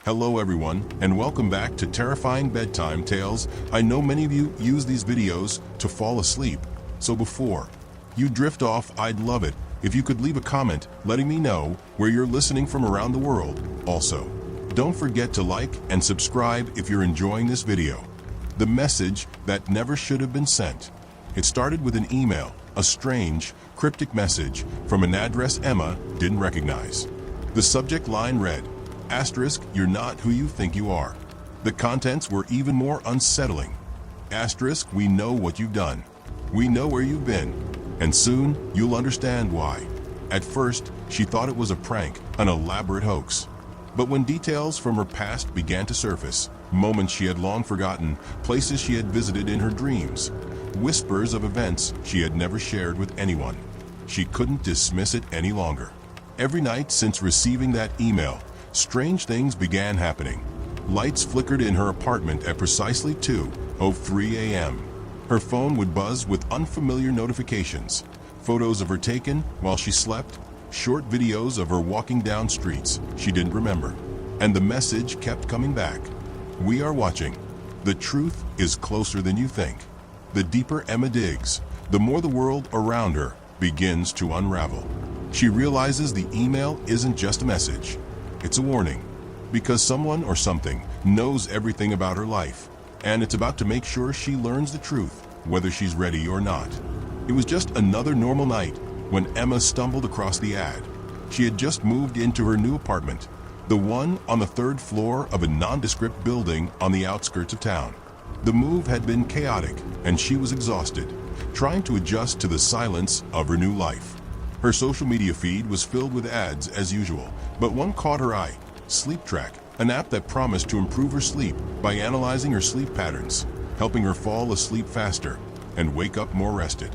Hello everyone, and welcome back to Terrifying Bedtime Tales. I know many of you use these videos to fall asleep, so before you drift off, I'd love it if you could leave a comment letting me know where you're listening from around the world. Also, don't forget to like and subscribe if you're enjoying this video. The message that never should have been sent. It started with an email, a strange, cryptic message from an address Emma didn't recognize. The subject line read, Asterisk, you're not who you think you are. The contents were even more unsettling. Asterisk, we know what you've done. We know where you've been. And soon, you'll understand why. At first, she thought it was a prank, an elaborate hoax. But when details from her past began to surface, moments she had long forgotten, places she had visited in her dreams, whispers of events she had never shared with anyone, she couldn't dismiss it any longer. Every night since receiving that email, strange things began happening. Lights flickered in her apartment at precisely 2:03 a.m. Her phone would buzz with unfamiliar notifications, photos of her taken while she slept, short videos of her walking down streets she didn't remember. And the message kept coming back. We are watching. The truth is closer than you think. The deeper Emma digs, the more the world around her begins to unravel. She realizes the email isn't just a message. It's a warning, because someone or something knows everything about her life, and it's about to make sure she learns the truth, whether she's ready or not. It was just another normal night when Emma stumbled across the ad. She had just moved into her new apartment, the one on the third floor of a nondescript building on the outskirts of town. The move had been chaotic, and she was exhausted, trying to adjust to the silence of her new life. Her social media feed was filled with ads as usual, but one caught her eye, Sleep Track, an app that promised to improve her sleep by analyzing her sleep patterns, helping her fall asleep faster and wake up more rested.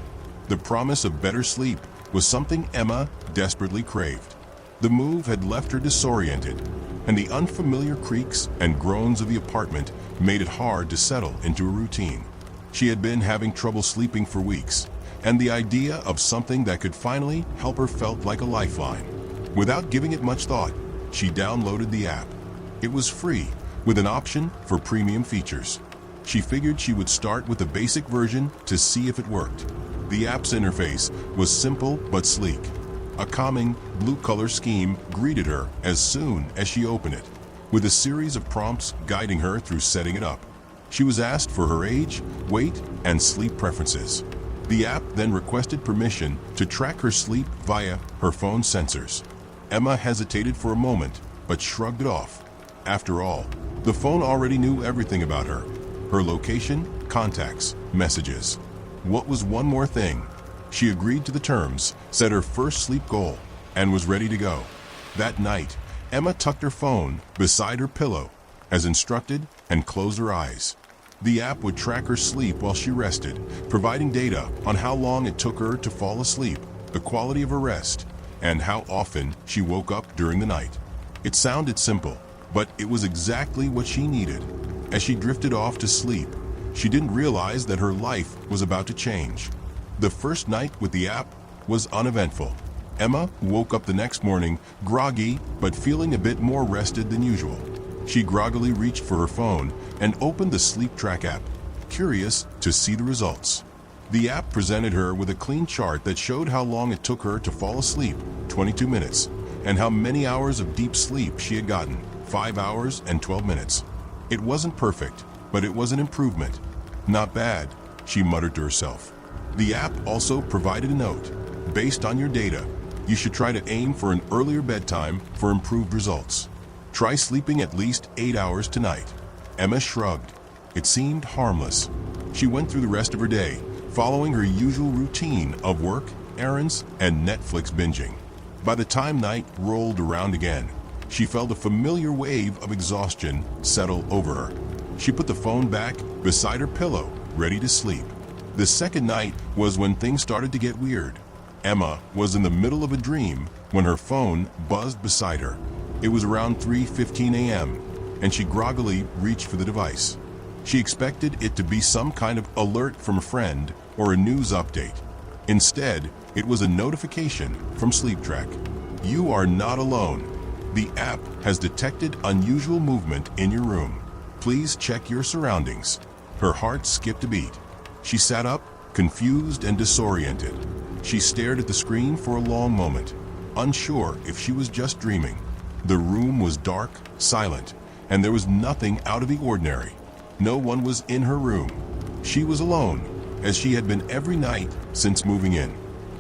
The promise of better sleep was something Emma desperately craved. The move had left her disoriented, and the unfamiliar creaks and groans of the apartment made it hard to settle into a routine. She had been having trouble sleeping for weeks, and the idea of something that could finally help her felt like a lifeline. Without giving it much thought, she downloaded the app. It was free, with an option for premium features. She figured she would start with the basic version to see if it worked. The app's interface was simple but sleek. A calming, blue-color scheme greeted her as soon as she opened it, with a series of prompts guiding her through setting it up. She was asked for her age, weight, and sleep preferences. The app then requested permission to track her sleep via her phone sensors. Emma hesitated for a moment, but shrugged it off. After all, the phone already knew everything about her: her location, contacts, messages. What was one more thing? She agreed to the terms, set her first sleep goal, and was ready to go. That night, Emma tucked her phone beside her pillow, as instructed, and closed her eyes. The app would track her sleep while she rested, providing data on how long it took her to fall asleep, the quality of her rest, and how often she woke up during the night. It sounded simple, but it was exactly what she needed. As she drifted off to sleep, she didn't realize that her life was about to change. The first night with the app was uneventful. Emma woke up the next morning groggy but feeling a bit more rested than usual. She groggily reached for her phone and opened the Sleep Track app, curious to see the results. The app presented her with a clean chart that showed how long it took her to fall asleep, 22 minutes, and how many hours of deep sleep she had gotten, 5 hours and 12 minutes. It wasn't perfect, but it was an improvement. Not bad, she muttered to herself. The app also provided a note. Based on your data, you should try to aim for an earlier bedtime for improved results. Try sleeping at least 8 hours tonight. Emma shrugged. It seemed harmless. She went through the rest of her day, following her usual routine of work, errands, and Netflix binging. By the time night rolled around again, she felt a familiar wave of exhaustion settle over her. She put the phone back beside her pillow, ready to sleep. The second night was when things started to get weird. Emma was in the middle of a dream when her phone buzzed beside her. It was around 3:15 a.m., and she groggily reached for the device. She expected it to be some kind of alert from a friend or a news update. Instead, it was a notification from Sleep Track. You are not alone. The app has detected unusual movement in your room. Please check your surroundings. Her heart skipped a beat. She sat up, confused and disoriented. She stared at the screen for a long moment, unsure if she was just dreaming. The room was dark, silent, and there was nothing out of the ordinary. No one was in her room. She was alone, as she had been every night since moving in.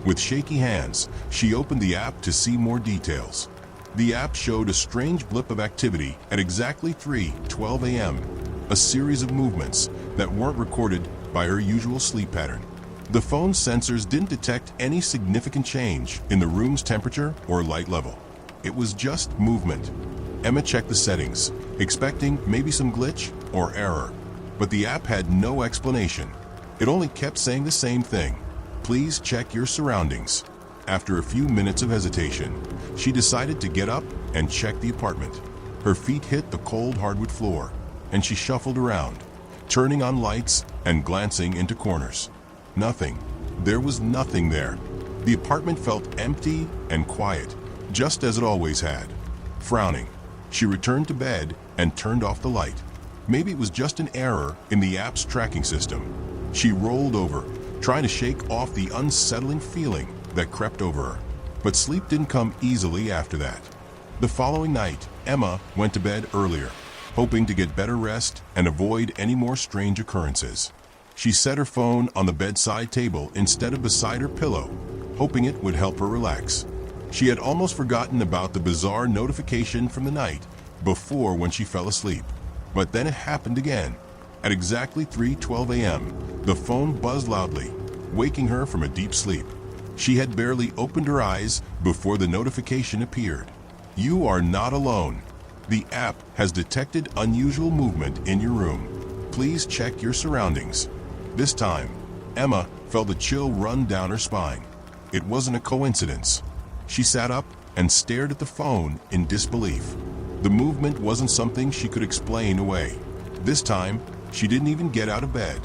With shaky hands, she opened the app to see more details. The app showed a strange blip of activity at exactly 3:12 a.m., a series of movements that weren't recorded by her usual sleep pattern. The phone's sensors didn't detect any significant change in the room's temperature or light level. It was just movement. Emma checked the settings, expecting maybe some glitch or error, but the app had no explanation. It only kept saying the same thing: please check your surroundings. After a few minutes of hesitation, she decided to get up and check the apartment. Her feet hit the cold hardwood floor, and she shuffled around, turning on lights and glancing into corners. Nothing. There was nothing there. The apartment felt empty and quiet, just as it always had. Frowning, she returned to bed and turned off the light. Maybe it was just an error in the app's tracking system. She rolled over, trying to shake off the unsettling feeling that crept over her. But sleep didn't come easily after that. The following night, Emma went to bed earlier, hoping to get better rest and avoid any more strange occurrences. She set her phone on the bedside table instead of beside her pillow, hoping it would help her relax. She had almost forgotten about the bizarre notification from the night before when she fell asleep. But then it happened again. At exactly 3:12 a.m., the phone buzzed loudly, waking her from a deep sleep. She had barely opened her eyes before the notification appeared. You are not alone. The app has detected unusual movement in your room. Please check your surroundings. This time, Emma felt a chill run down her spine. It wasn't a coincidence. She sat up and stared at the phone in disbelief. The movement wasn't something she could explain away. This time, she didn't even get out of bed.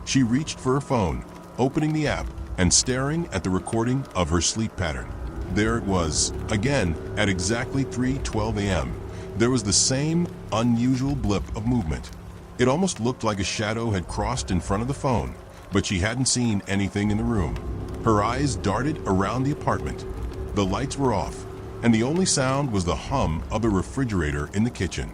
She reached for her phone, opening the app and staring at the recording of her sleep pattern. There it was, again, at exactly 3:12 a.m. There was the same unusual blip of movement. It almost looked like a shadow had crossed in front of the phone, but she hadn't seen anything in the room. Her eyes darted around the apartment. The lights were off, and the only sound was the hum of the refrigerator in the kitchen.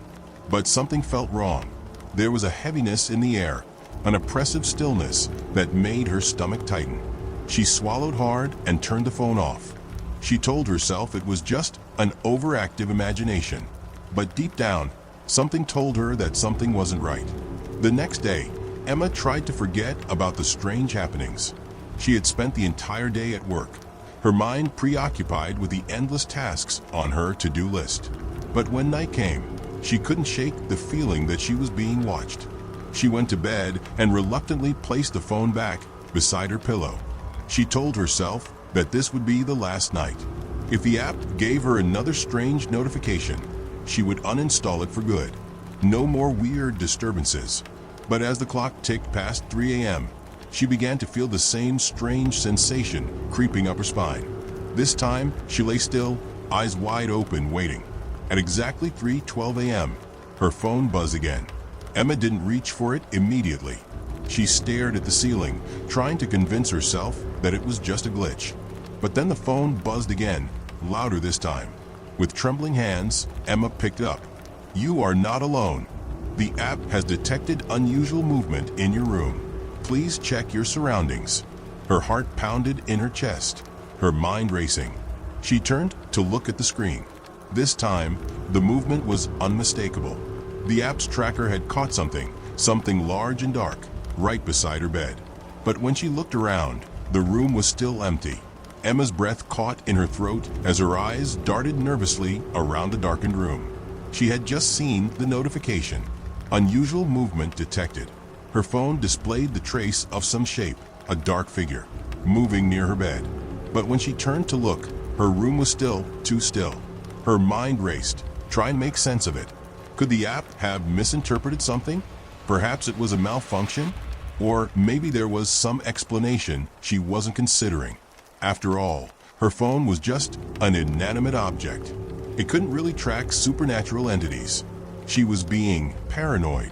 But something felt wrong. There was a heaviness in the air, an oppressive stillness that made her stomach tighten. She swallowed hard and turned the phone off. She told herself it was just an overactive imagination. But deep down, something told her that something wasn't right. The next day, Emma tried to forget about the strange happenings. She had spent the entire day at work, her mind preoccupied with the endless tasks on her to-do list. But when night came, she couldn't shake the feeling that she was being watched. She went to bed and reluctantly placed the phone back beside her pillow. She told herself that this would be the last night. If the app gave her another strange notification, she would uninstall it for good. No more weird disturbances. But as the clock ticked past 3 a.m., she began to feel the same strange sensation creeping up her spine. This time, she lay still, eyes wide open, waiting. At exactly 3:12 a.m., her phone buzzed again. Emma didn't reach for it immediately. She stared at the ceiling, trying to convince herself that it was just a glitch. But then the phone buzzed again, louder this time. With trembling hands, Emma picked it up. You are not alone. The app has detected unusual movement in your room. Please check your surroundings. Her heart pounded in her chest, her mind racing. She turned to look at the screen. This time, the movement was unmistakable. The app's tracker had caught something large and dark, right beside her bed. But when she looked around, the room was still empty. Emma's breath caught in her throat as her eyes darted nervously around the darkened room. She had just seen the notification. Unusual movement detected. Her phone displayed the trace of some shape, a dark figure, moving near her bed. But when she turned to look, her room was still too still. Her mind raced, trying to make sense of it. Could the app have misinterpreted something? Perhaps it was a malfunction? Or maybe there was some explanation she wasn't considering. After all, her phone was just an inanimate object. It couldn't really track supernatural entities. She was being paranoid.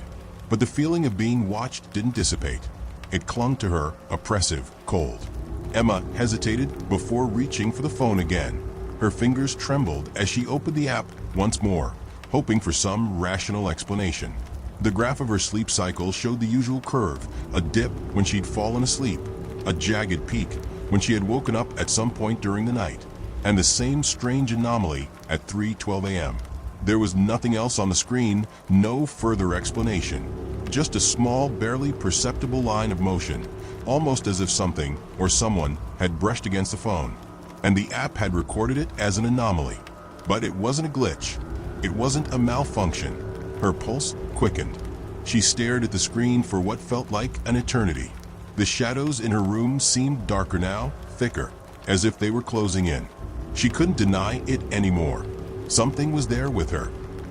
But the feeling of being watched didn't dissipate. It clung to her, oppressive, cold. Emma hesitated before reaching for the phone again. Her fingers trembled as she opened the app once more, hoping for some rational explanation. The graph of her sleep cycle showed the usual curve, a dip when she'd fallen asleep, a jagged peak when she had woken up at some point during the night, and the same strange anomaly at 3:12 a.m. There was nothing else on the screen, no further explanation. Just a small, barely perceptible line of motion, almost as if something or someone had brushed against the phone, and the app had recorded it as an anomaly. But it wasn't a glitch. It wasn't a malfunction. Her pulse quickened. She stared at the screen for what felt like an eternity. The shadows in her room seemed darker now, thicker, as if they were closing in. She couldn't deny it anymore. Something was there with her.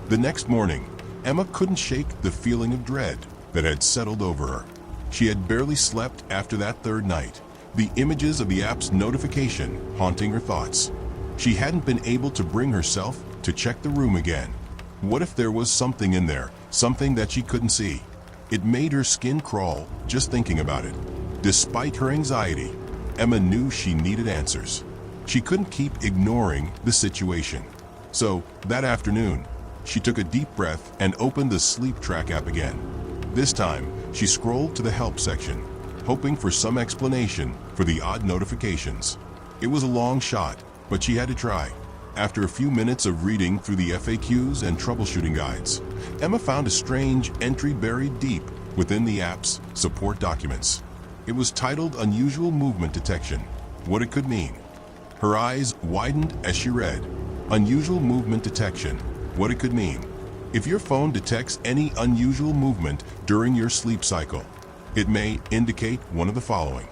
The next morning, Emma couldn't shake the feeling of dread that had settled over her. She had barely slept after that third night, the images of the app's notification haunting her thoughts. She hadn't been able to bring herself to check the room again. What if there was something in there, something that she couldn't see? It made her skin crawl just thinking about it. Despite her anxiety, Emma knew she needed answers. She couldn't keep ignoring the situation. So, that afternoon, she took a deep breath and opened the Sleep Track app again. This time, she scrolled to the help section, hoping for some explanation for the odd notifications. It was a long shot, but she had to try. After a few minutes of reading through the FAQs and troubleshooting guides, Emma found a strange entry buried deep within the app's support documents. It was titled Unusual Movement Detection. What it could mean. Her eyes widened as she read. Unusual movement detection. What it could mean. If your phone detects any unusual movement during your sleep cycle, it may indicate one of the following.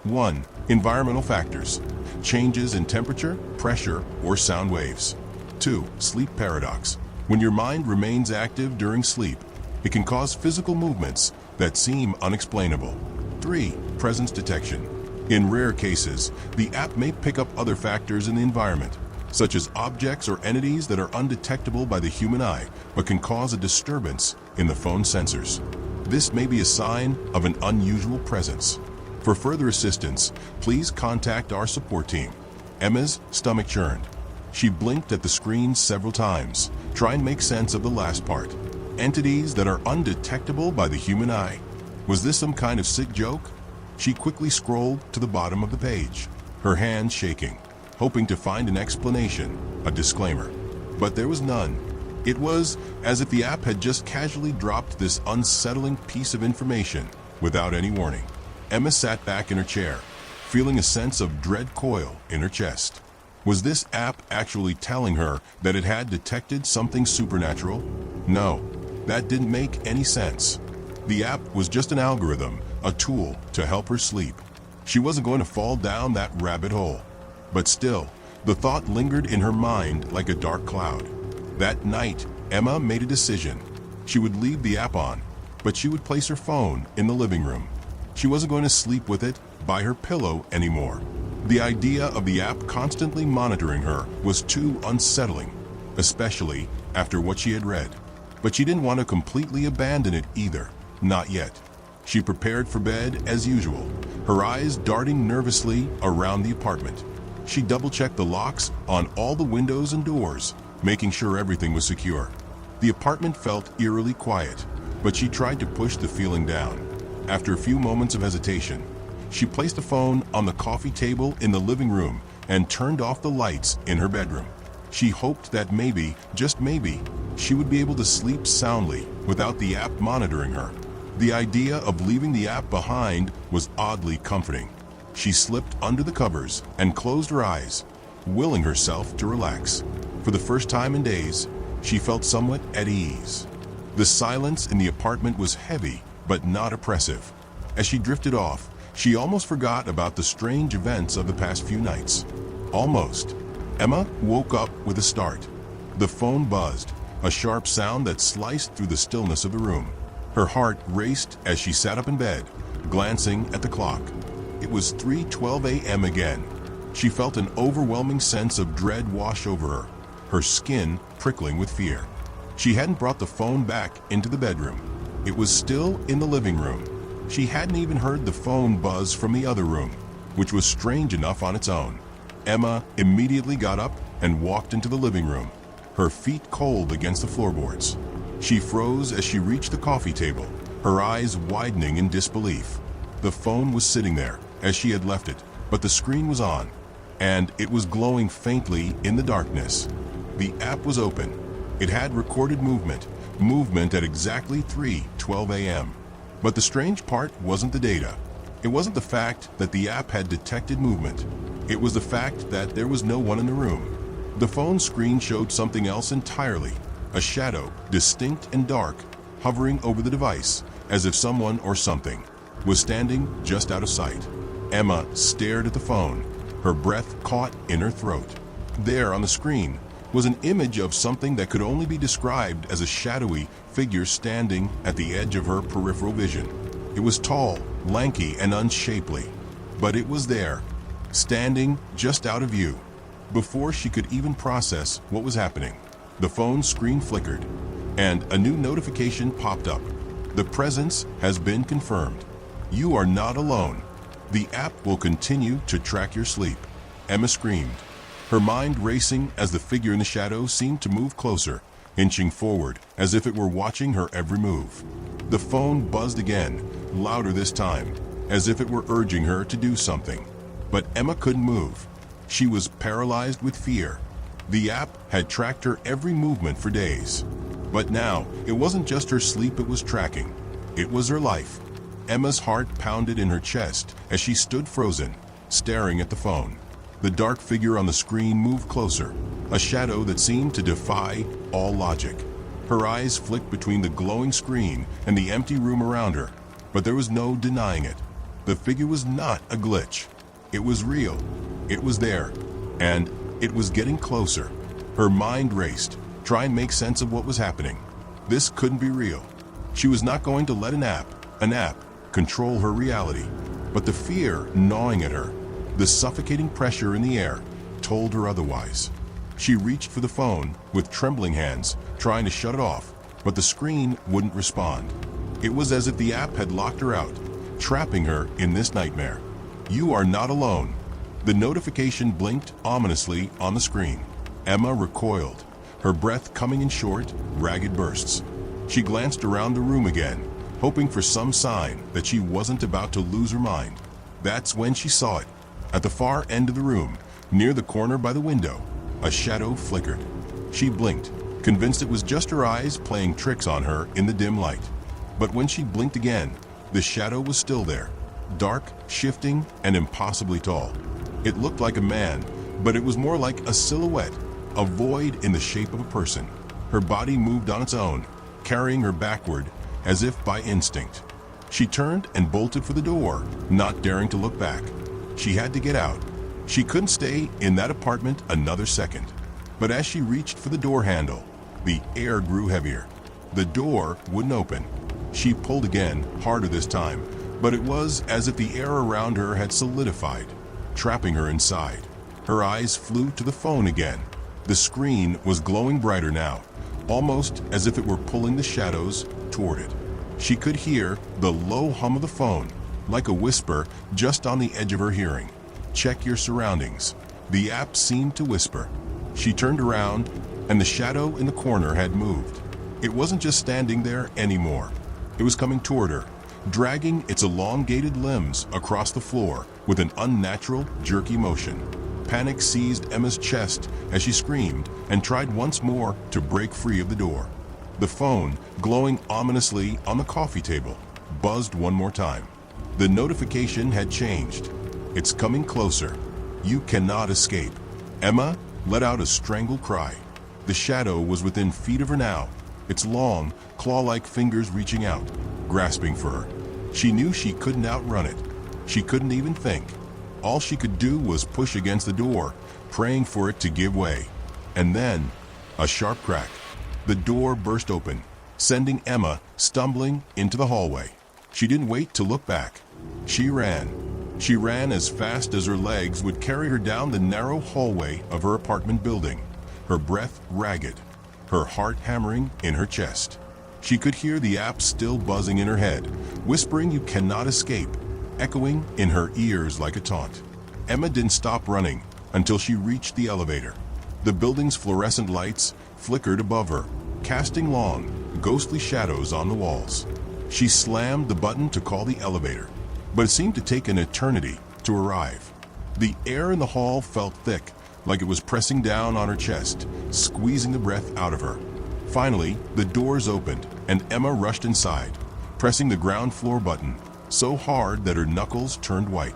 1. Environmental factors. Changes in temperature, pressure, or sound waves. 2. Sleep paradox. When your mind remains active during sleep, it can cause physical movements that seem unexplainable. 3. Presence detection. In rare cases, the app may pick up other factors in the environment, such as objects or entities that are undetectable by the human eye, but can cause a disturbance in the phone sensors. This may be a sign of an unusual presence. For further assistance, please contact our support team. Emma's stomach churned. She blinked at the screen several times, trying to make sense of the last part. Entities that are undetectable by the human eye. Was this some kind of sick joke? She quickly scrolled to the bottom of the page, her hands shaking, hoping to find an explanation, a disclaimer. But there was none. It was as if the app had just casually dropped this unsettling piece of information without any warning. Emma sat back in her chair, feeling a sense of dread coil in her chest. Was this app actually telling her that it had detected something supernatural? No, that didn't make any sense. The app was just an algorithm, a tool to help her sleep. She wasn't going to fall down that rabbit hole. But still, the thought lingered in her mind like a dark cloud. That night, Emma made a decision. She would leave the app on, but she would place her phone in the living room. She wasn't going to sleep with it by her pillow anymore. The idea of the app constantly monitoring her was too unsettling, especially after what she had read. But she didn't want to completely abandon it either, not yet. She prepared for bed as usual, her eyes darting nervously around the apartment. She double-checked the locks on all the windows and doors, making sure everything was secure. The apartment felt eerily quiet, but she tried to push the feeling down. After a few moments of hesitation, she placed the phone on the coffee table in the living room and turned off the lights in her bedroom. She hoped that maybe, just maybe, she would be able to sleep soundly without the app monitoring her. The idea of leaving the app behind was oddly comforting. She slipped under the covers and closed her eyes, willing herself to relax. For the first time in days, she felt somewhat at ease. The silence in the apartment was heavy, but not oppressive. As she drifted off, she almost forgot about the strange events of the past few nights. Almost. Emma woke up with a start. The phone buzzed, a sharp sound that sliced through the stillness of the room. Her heart raced as she sat up in bed, glancing at the clock. It was 3:12 a.m. again. She felt an overwhelming sense of dread wash over her. her skin prickling with fear. She hadn't brought the phone back into the bedroom. It was still in the living room. She hadn't even heard the phone buzz from the other room, which was strange enough on its own. Emma immediately got up and walked into the living room, her feet cold against the floorboards. She froze as she reached the coffee table, her eyes widening in disbelief. The phone was sitting there, as she had left it, but the screen was on, and it was glowing faintly in the darkness. The app was open. It had recorded movement at exactly 3:12 a.m. But the strange part wasn't the data. It wasn't the fact that the app had detected movement. It was the fact that there was no one in the room. The phone screen showed something else entirely, a shadow, distinct and dark, hovering over the device, as if someone or something was standing just out of sight. Emma stared at the phone, her breath caught in her throat. There on the screen was an image of something that could only be described as a shadowy figure standing at the edge of her peripheral vision. It was tall, lanky, and unshapely, but it was there, standing just out of view. Before she could even process what was happening, the phone screen flickered, and a new notification popped up. The presence has been confirmed. You are not alone. The app will continue to track your sleep. Emma screamed, her mind racing as the figure in the shadow seemed to move closer, inching forward as if it were watching her every move. The phone buzzed again, louder this time, as if it were urging her to do something. But Emma couldn't move. She was paralyzed with fear. The app had tracked her every movement for days. But now, it wasn't just her sleep it was tracking. It was her life. Emma's heart pounded in her chest as she stood frozen, staring at the phone. The dark figure on the screen moved closer, a shadow that seemed to defy all logic. Her eyes flicked between the glowing screen and the empty room around her, but there was no denying it. The figure was not a glitch. It was real. It was there, and it was getting closer. Her mind raced, trying to make sense of what was happening. This couldn't be real. She was not going to let an app, control her reality. But the fear gnawing at her, the suffocating pressure in the air, told her otherwise. She reached for the phone with trembling hands, trying to shut it off, but the screen wouldn't respond. It was as if the app had locked her out, trapping her in this nightmare. You are not alone. The notification blinked ominously on the screen. Emma recoiled, her breath coming in short, ragged bursts. She glanced around the room again, hoping for some sign that she wasn't about to lose her mind. That's when she saw it. At the far end of the room, near the corner by the window, a shadow flickered. She blinked, convinced it was just her eyes playing tricks on her in the dim light. But when she blinked again, the shadow was still there, dark, shifting, and impossibly tall. It looked like a man, but it was more like a silhouette, a void in the shape of a person. Her body moved on its own, carrying her backward as if by instinct. She turned and bolted for the door, not daring to look back. She had to get out. She couldn't stay in that apartment another second. But as she reached for the door handle, the air grew heavier. The door wouldn't open. She pulled again, harder this time, but it was as if the air around her had solidified, trapping her inside. Her eyes flew to the phone again. The screen was glowing brighter now, almost as if it were pulling the shadows toward it. She could hear the low hum of the phone, like a whisper just on the edge of her hearing. Check your surroundings. The app seemed to whisper. She turned around, and the shadow in the corner had moved. It wasn't just standing there anymore. It was coming toward her, dragging its elongated limbs across the floor with an unnatural, jerky motion. Panic seized Emma's chest as she screamed and tried once more to break free of the door. The phone, glowing ominously on the coffee table, buzzed one more time. The notification had changed. It's coming closer. You cannot escape. Emma let out a strangled cry. The shadow was within feet of her now, its long, claw-like fingers reaching out, grasping for her. She knew she couldn't outrun it. She couldn't even think. All she could do was push against the door, praying for it to give way. And then, a sharp crack. The door burst open, sending Emma stumbling into the hallway. She didn't wait to look back. She ran. She ran as fast as her legs would carry her down the narrow hallway of her apartment building. her breath ragged, her heart hammering in her chest. She could hear the app still buzzing in her head, whispering "you cannot escape," echoing in her ears like a taunt. Emma didn't stop running until she reached the elevator. The building's fluorescent lights flickered above her, casting long, ghostly shadows on the walls. She slammed the button to call the elevator, but it seemed to take an eternity to arrive. The air in the hall felt thick, like it was pressing down on her chest, squeezing the breath out of her. Finally, the doors opened, and Emma rushed inside, pressing the ground floor button so hard that her knuckles turned white.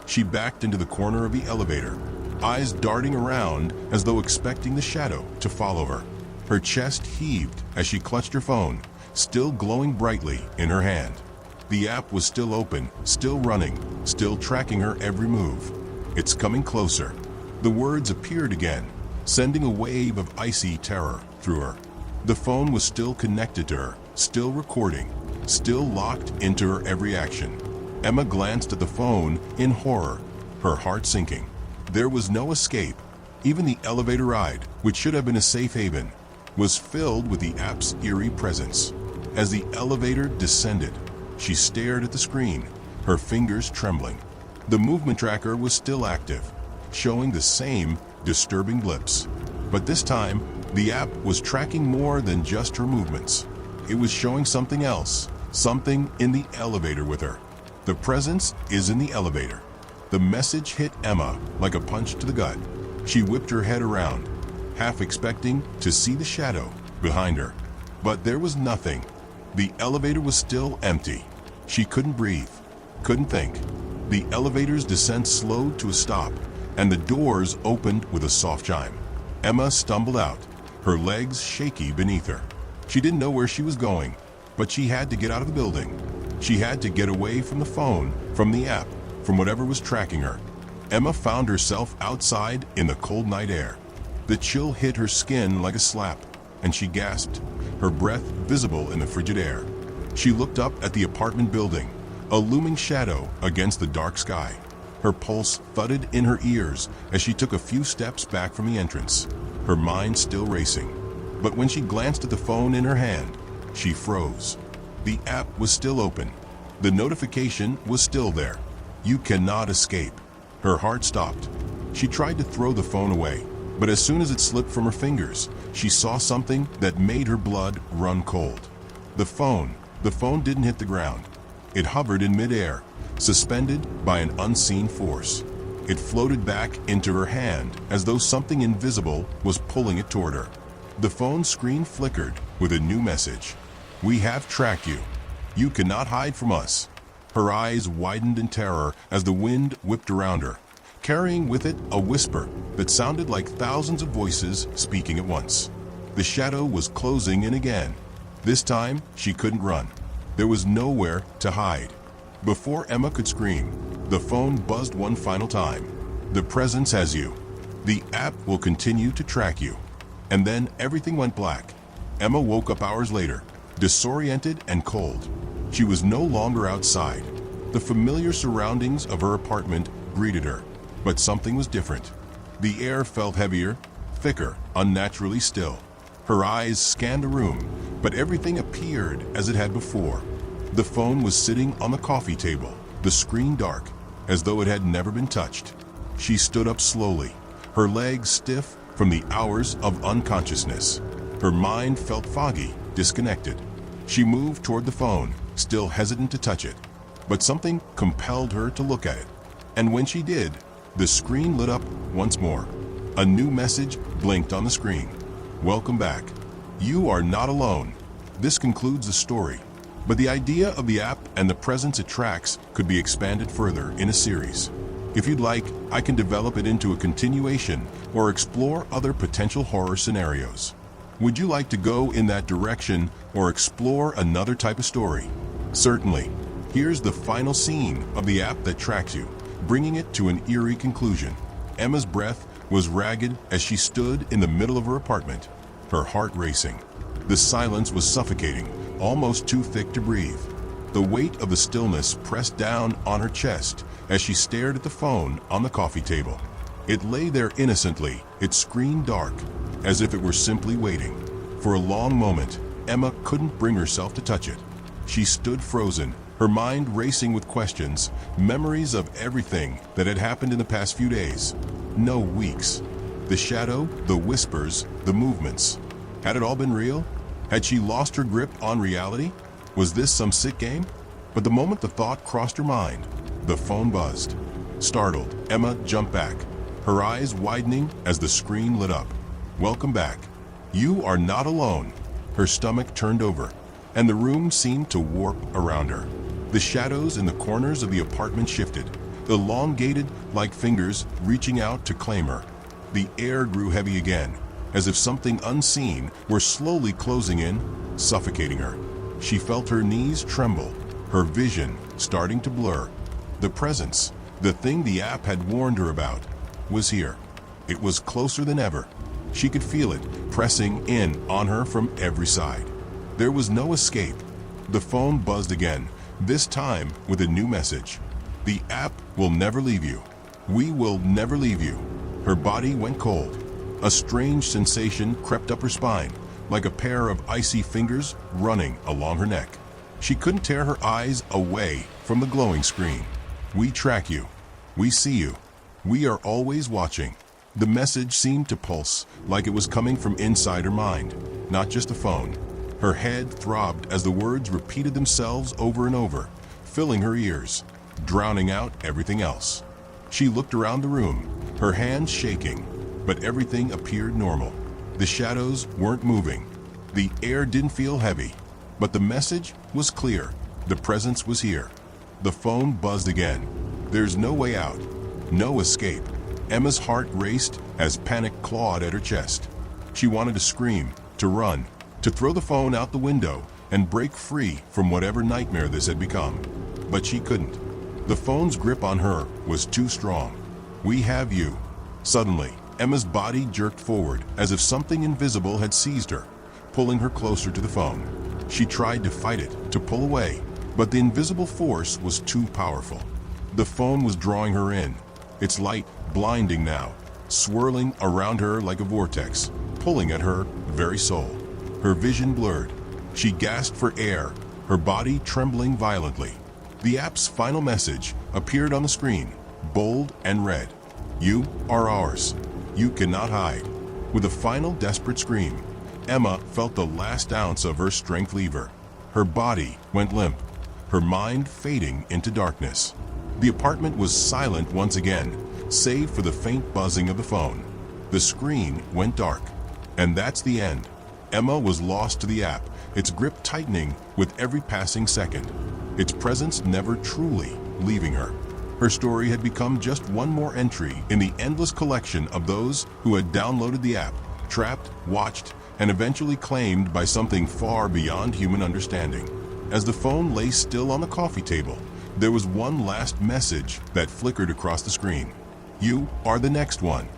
She backed into the corner of the elevator, eyes darting around as though expecting the shadow to follow her. Her chest heaved as she clutched her phone, still glowing brightly in her hand. The app was still open, still running, still tracking her every move. "It's coming closer." The words appeared again, sending a wave of icy terror through her. The phone was still connected to her, still recording, still locked into her every action. Emma glanced at the phone in horror, her heart sinking. There was no escape. Even the elevator ride, which should have been a safe haven, was filled with the app's eerie presence. As the elevator descended, she stared at the screen, her fingers trembling. The movement tracker was still active, showing the same disturbing blips. But this time, the app was tracking more than just her movements. It was showing something else, something in the elevator with her. "The presence is in the elevator." The message hit Emma like a punch to the gut. She whipped her head around, half expecting to see the shadow behind her. But there was nothing. The elevator was still empty. She couldn't breathe, couldn't think. The elevator's descent slowed to a stop, and the doors opened with a soft chime. Emma stumbled out, her legs shaky beneath her. She didn't know where she was going, but she had to get out of the building. She had to get away from the phone, from the app, from whatever was tracking her. Emma found herself outside in the cold night air. The chill hit her skin like a slap, and she gasped, her breath visible in the frigid air. She looked up at the apartment building, a looming shadow against the dark sky. Her pulse thudded in her ears as she took a few steps back from the entrance, her mind still racing. But when she glanced at the phone in her hand, she froze. The app was still open. The notification was still there. "You cannot escape." Her heart stopped. She tried to throw the phone away, but as soon as it slipped from her fingers, she saw something that made her blood run cold. The phone didn't hit the ground. It hovered in midair, suspended by an unseen force. It floated back into her hand as though something invisible was pulling it toward her. The phone screen flickered with a new message. "We have tracked you. You cannot hide from us." Her eyes widened in terror as the wind whipped around her, carrying with it a whisper that sounded like thousands of voices speaking at once. The shadow was closing in again. This time, she couldn't run. There was nowhere to hide. Before Emma could scream, the phone buzzed one final time. "The presence has you. The app will continue to track you." And then everything went black. Emma woke up hours later, disoriented and cold. She was no longer outside. The familiar surroundings of her apartment greeted her, but something was different. The air felt heavier, thicker, unnaturally still. Her eyes scanned the room, but everything appeared as it had before. The phone was sitting on the coffee table, the screen dark, as though it had never been touched. She stood up slowly, her legs stiff from the hours of unconsciousness. Her mind felt foggy, disconnected. She moved toward the phone, still hesitant to touch it, but something compelled her to look at it. And when she did, the screen lit up once more. A new message blinked on the screen. "Welcome back. You are not alone." This concludes the story, but the idea of the app and the presence it tracks could be expanded further in a series. If you'd like, I can develop it into a continuation or explore other potential horror scenarios. Would you like to go in that direction or explore another type of story? Certainly. Here's the final scene of the app that tracks you, bringing it to an eerie conclusion. Emma's breath was ragged as she stood in the middle of her apartment, her heart racing. The silence was suffocating, almost too thick to breathe. The weight of the stillness pressed down on her chest as she stared at the phone on the coffee table. It lay there innocently, its screen dark, as if it were simply waiting. For a long moment, Emma couldn't bring herself to touch it. She stood frozen, her mind racing with questions, memories of everything that had happened in the past few days. No, weeks. The shadow, the whispers, the movements. Had it all been real? Had she lost her grip on reality? Was this some sick game? But the moment the thought crossed her mind, the phone buzzed. Startled, Emma jumped back, her eyes widening as the screen lit up. "Welcome back. You are not alone." Her stomach turned over, and the room seemed to warp around her. The shadows in the corners of the apartment shifted, elongated like fingers reaching out to claim her. The air grew heavy again, as if something unseen were slowly closing in, suffocating her. She felt her knees tremble, her vision starting to blur. The presence, the thing the app had warned her about, was here. It was closer than ever. She could feel it pressing in on her from every side. There was no escape. The phone buzzed again, this time with a new message. "The app will never leave you. We will never leave you." Her body went cold. A strange sensation crept up her spine, like a pair of icy fingers running along her neck. She couldn't tear her eyes away from the glowing screen. "We track you. We see you. We are always watching." The message seemed to pulse, like it was coming from inside her mind, not just a phone. Her head throbbed as the words repeated themselves over and over, filling her ears, drowning out everything else. She looked around the room, her hands shaking, but everything appeared normal. The shadows weren't moving. The air didn't feel heavy, but the message was clear. The presence was here. The phone buzzed again. There's no way out, no escape. Emma's heart raced as panic clawed at her chest. She wanted to scream, to run, to throw the phone out the window and break free from whatever nightmare this had become. But she couldn't. The phone's grip on her was too strong. "We have you." Suddenly, Emma's body jerked forward as if something invisible had seized her, pulling her closer to the phone. She tried to fight it, to pull away, but the invisible force was too powerful. The phone was drawing her in, its light blinding now, swirling around her like a vortex, pulling at her very soul. Her vision blurred. She gasped for air, her body trembling violently. The app's final message appeared on the screen, bold and red. "You are ours. You cannot hide." With a final desperate scream, Emma felt the last ounce of her strength leave her. Her body went limp, her mind fading into darkness. The apartment was silent once again, save for the faint buzzing of the phone. The screen went dark. And that's the end. Emma was lost to the app, its grip tightening with every passing second, its presence never truly leaving her. Her story had become just one more entry in the endless collection of those who had downloaded the app, trapped, watched, and eventually claimed by something far beyond human understanding. As the phone lay still on the coffee table, there was one last message that flickered across the screen. "You are the next one."